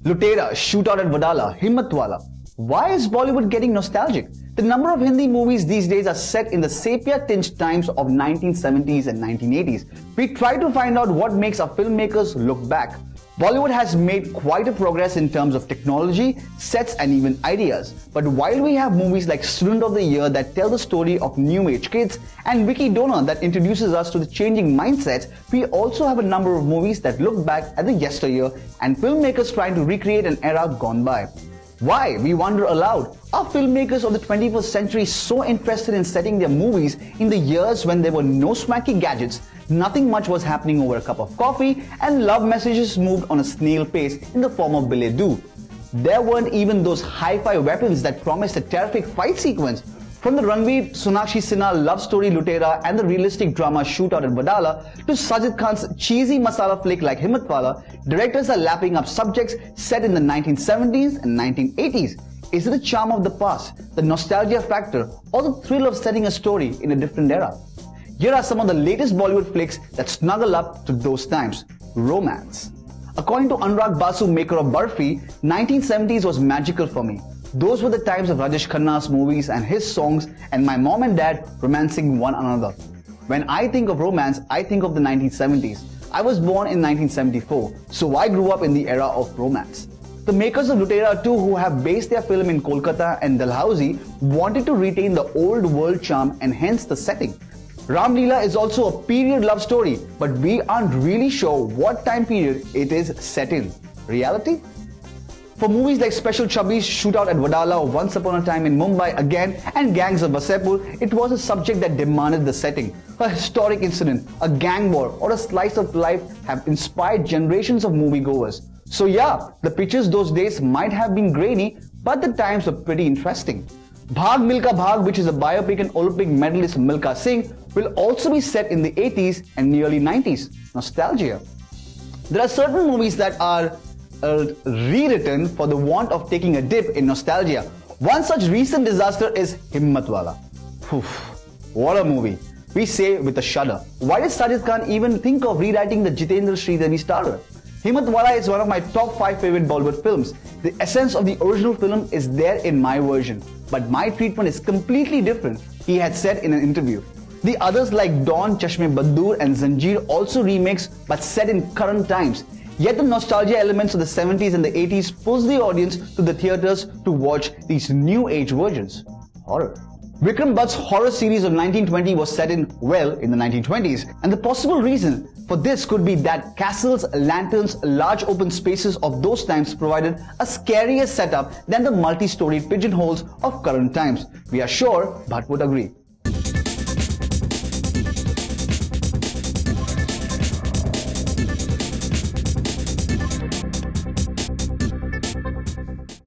Lootera, Shootout At Wadala, Himmatwala. Why is Bollywood getting nostalgic? The number of Hindi movies these days are set in the sepia-tinged times of 1970s and 1980s. We try to find out what makes our filmmakers look back. Bollywood has made quite a progress in terms of technology, sets and even ideas. But while we have movies like Student of the Year that tell the story of new age kids and Vicky Donor that introduces us to the changing mindsets, we also have a number of movies that look back at the yesteryear and filmmakers trying to recreate an era gone by. Why? We wonder aloud. Are filmmakers of the 21st century so interested in setting their movies in the years when there were no swanky gadgets, nothing much was happening over a cup of coffee, and love messages moved on a snail pace in the form of billet doux? There weren't even those hi-fi weapons that promised a terrific fight sequence. From the Ranveer Sonakshi Sinha love story Lootera and the realistic drama Shootout At Wadala to Sajid Khan's cheesy masala flick like Himmatwala, directors are lapping up subjects set in the 1970s and 1980s. Is it the charm of the past, the nostalgia factor, or the thrill of setting a story in a different era? Here are some of the latest Bollywood flicks that snuggle up to those times. Romance. According to Anurag Basu, maker of Barfi, 1970s was magical for me. Those were the times of Rajesh Khanna's movies and his songs and my mom and dad romancing one another. When I think of romance, I think of the 1970s. I was born in 1974, so I grew up in the era of romance. The makers of Lootera 2, who have based their film in Kolkata and Dalhousie, wanted to retain the old world charm and hence the setting. Ram Leela is also a period love story, but we aren't really sure what time period it is set in. Reality? For movies like Special Chubbies, Shootout At Wadala, Once Upon a Time in Mumbai Again, and Gangs of Wasseypur, it was a subject that demanded the setting. A historic incident, a gang war, or a slice of life have inspired generations of moviegoers. So yeah, the pictures those days might have been grainy, but the times were pretty interesting. Bhaag Milka Bhaag, which is a biopic on Olympic medalist Milka Singh, will also be set in the 80s and the early 90s. Nostalgia. There are certain movies that are rewritten for the want of taking a dip in nostalgia. One such recent disaster is Himmatwala. What a movie. We say with a shudder. Why did Sajid Khan even think of rewriting the Jitendra Sridevi starter? Himmatwala is one of my top 5 favorite Bollywood films. The essence of the original film is there in my version, but my treatment is completely different, he had said in an interview. The others like Dawn, Chashme Baddoor and Zanjeer also remakes but set in current times. Yet the nostalgia elements of the 70s and the 80s pulls the audience to the theatres to watch these new age versions. Horror. Vikram Bhatt's horror series of 1920 was set in the 1920s, and the possible reason for this could be that castles, lanterns, large open spaces of those times provided a scarier setup than the multi-storied pigeonholes of current times. We are sure Bhatt would agree.